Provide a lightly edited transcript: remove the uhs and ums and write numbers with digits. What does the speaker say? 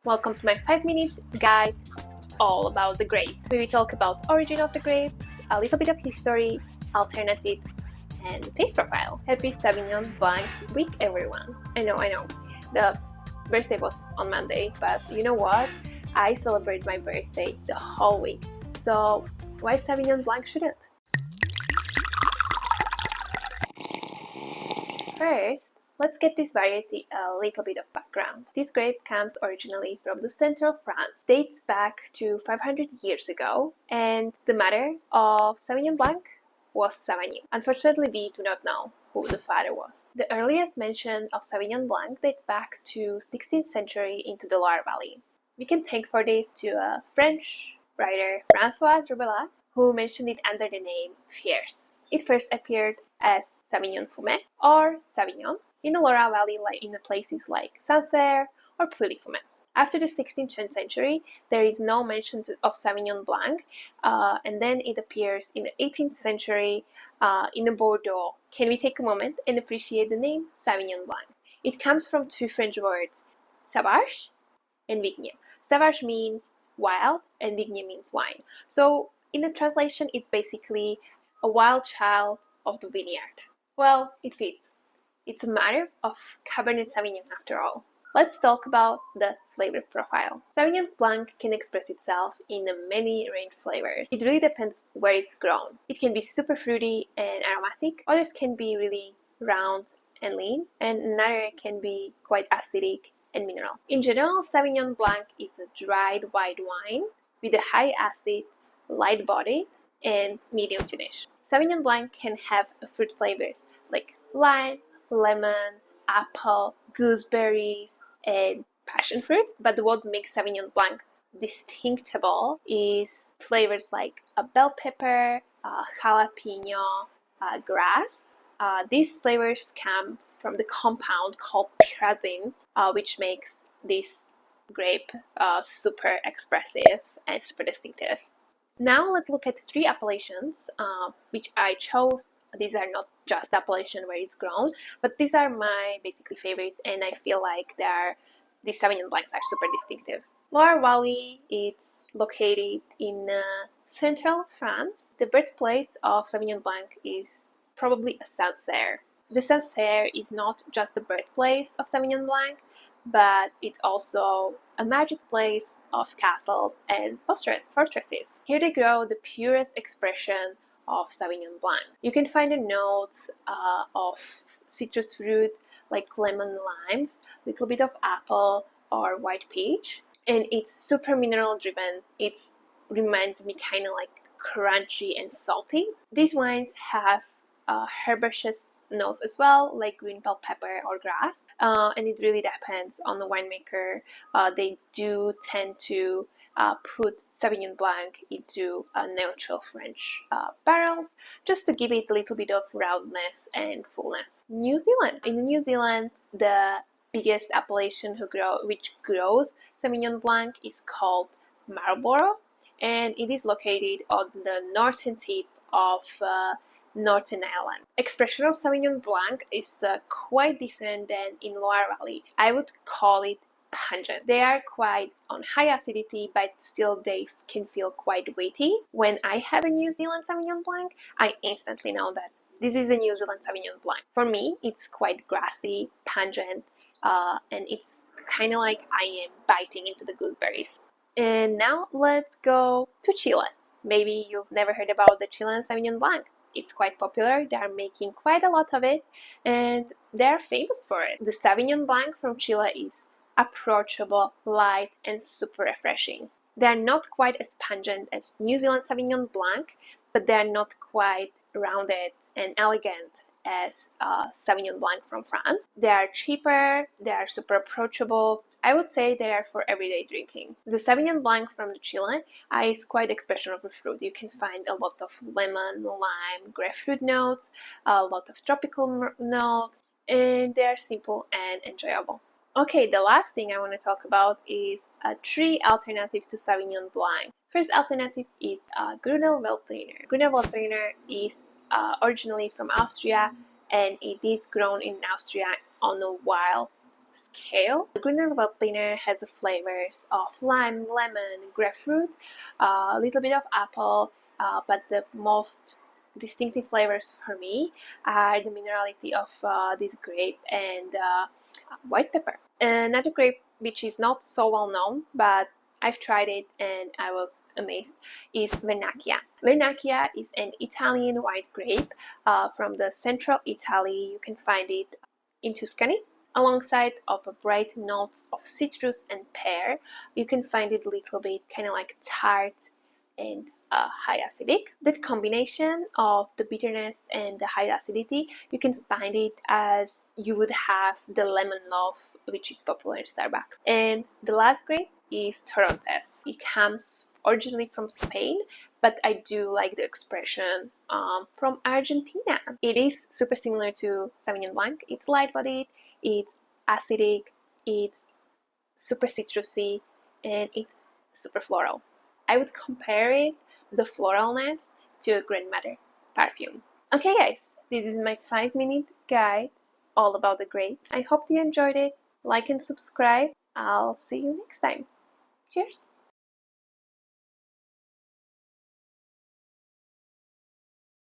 Welcome to my 5-minute guide all about the grape. We will talk about origin of the grapes, a little bit of history, alternatives, and taste profile. Happy Sauvignon Blanc week, everyone. I know. The birthday was on Monday, but you know what? I celebrate my birthday the whole week. So why Sauvignon Blanc shouldn't? First, let's get this variety a little bit of background. This grape comes originally from the central France, dates back to 500 years ago, and the mother of Sauvignon Blanc was Savagnin. Unfortunately, we do not know who the father was. The earliest mention of Sauvignon Blanc dates back to 16th century into the Loire Valley. We can thank for this to a French writer, François Rabelais, who mentioned it under the name Fiers. It first appeared as Sauvignon Fumé or Sauvignon in the Loire Valley, like in the places like Sancerre or Puy-de-Fumé. After the 16th century, there is no mention of Sauvignon Blanc, and then it appears in the 18th century in Bordeaux. Can we take a moment and appreciate the name Sauvignon Blanc? It comes from two French words, sauvage and vigne. Sauvage means wild and vigne means wine. So in the translation, it's basically a wild child of the vineyard. Well, it fits. It's a matter of Cabernet Sauvignon after all. Let's talk about the flavor profile. Sauvignon Blanc can express itself in many range flavors. It really depends where it's grown. It can be super fruity and aromatic, others can be really round and lean, and another can be quite acidic and mineral. In general, Sauvignon Blanc is a dried white wine with a high acid, light body, and medium finish. Sauvignon Blanc can have fruit flavors like lime, lemon, apple, gooseberries, and passion fruit. But what makes Sauvignon Blanc distinctable is flavors like a bell pepper, jalapeno, grass. These flavors come from the compound called pyrazine, which makes this grape super expressive and super distinctive. Now let's look at 3 appellations which I chose. These are not just the appellation where it's grown, but these are my basically favorites, and I feel like these Sauvignon Blancs are super distinctive. Loire Valley is located in central France. The birthplace of Sauvignon Blanc is probably Sancerre. The Sancerre is not just the birthplace of Sauvignon Blanc, but it's also a magic place of castles and fortresses. Here they grow the purest expression of Sauvignon Blanc. You can find the notes of citrus fruit like lemon, limes, a little bit of apple or white peach, and it's super mineral driven. It reminds me kind of like crunchy and salty. These wines have herbaceous notes as well, like green bell pepper or grass, and it really depends on the winemaker. They do tend to put Sauvignon Blanc into neutral French barrels just to give it a little bit of roundness and fullness. New Zealand. In New Zealand, the biggest appellation which grows Sauvignon Blanc is called Marlborough, and it is located on the northern tip of Northern Ireland. Expression of Sauvignon Blanc is quite different than in Loire Valley. I would call it pungent. They are quite on high acidity, but still they can feel quite weighty. When I have a New Zealand Sauvignon Blanc, I instantly know that this is a New Zealand Sauvignon Blanc. For me, it's quite grassy, pungent, and it's kind of like I am biting into the gooseberries. And now let's go to Chile. Maybe you've never heard about the Chilean Sauvignon Blanc. It's quite popular. They are making quite a lot of it, and they are famous for it. The Sauvignon Blanc from Chile is approachable, light, and super refreshing. They are not quite as pungent as New Zealand Sauvignon Blanc, but they are not quite rounded and elegant as Sauvignon Blanc from France. They are cheaper, they are super approachable. I would say they are for everyday drinking. The Sauvignon Blanc from Chile is quite expression of the fruit. You can find a lot of lemon, lime, grapefruit notes, a lot of tropical notes, and they are simple and enjoyable. Okay, the last thing I want to talk about is 3 alternatives to Sauvignon Blanc. First alternative is Grüner Veltliner. Grüner Veltliner is originally from Austria, and it is grown in Austria on a wild scale. The green Veltliner has the flavors of lime, lemon, grapefruit, a little bit of apple, but the most distinctive flavors for me are the minerality of this grape and white pepper. Another grape which is not so well known, but I've tried it and I was amazed, is Vernaccia. Vernaccia is an Italian white grape from the central Italy. You can find it in Tuscany. Alongside of a bright notes of citrus and pear, you can find it a little bit kind of like tart and high acidic. That combination of the bitterness and the high acidity, you can find it as you would have the lemon loaf, which is popular in Starbucks. And the last grape is Torontes. It comes originally from Spain, but I do like the expression from Argentina. It is super similar to Sauvignon Blanc. It's light-bodied, it's acidic, it's super citrusy, and it's super floral. I would compare it, the floralness, to a grandmother perfume. Okay guys, this is my 5-minute guide all about the grape. I hope you enjoyed it. Like and subscribe. I'll see you next time. Cheers!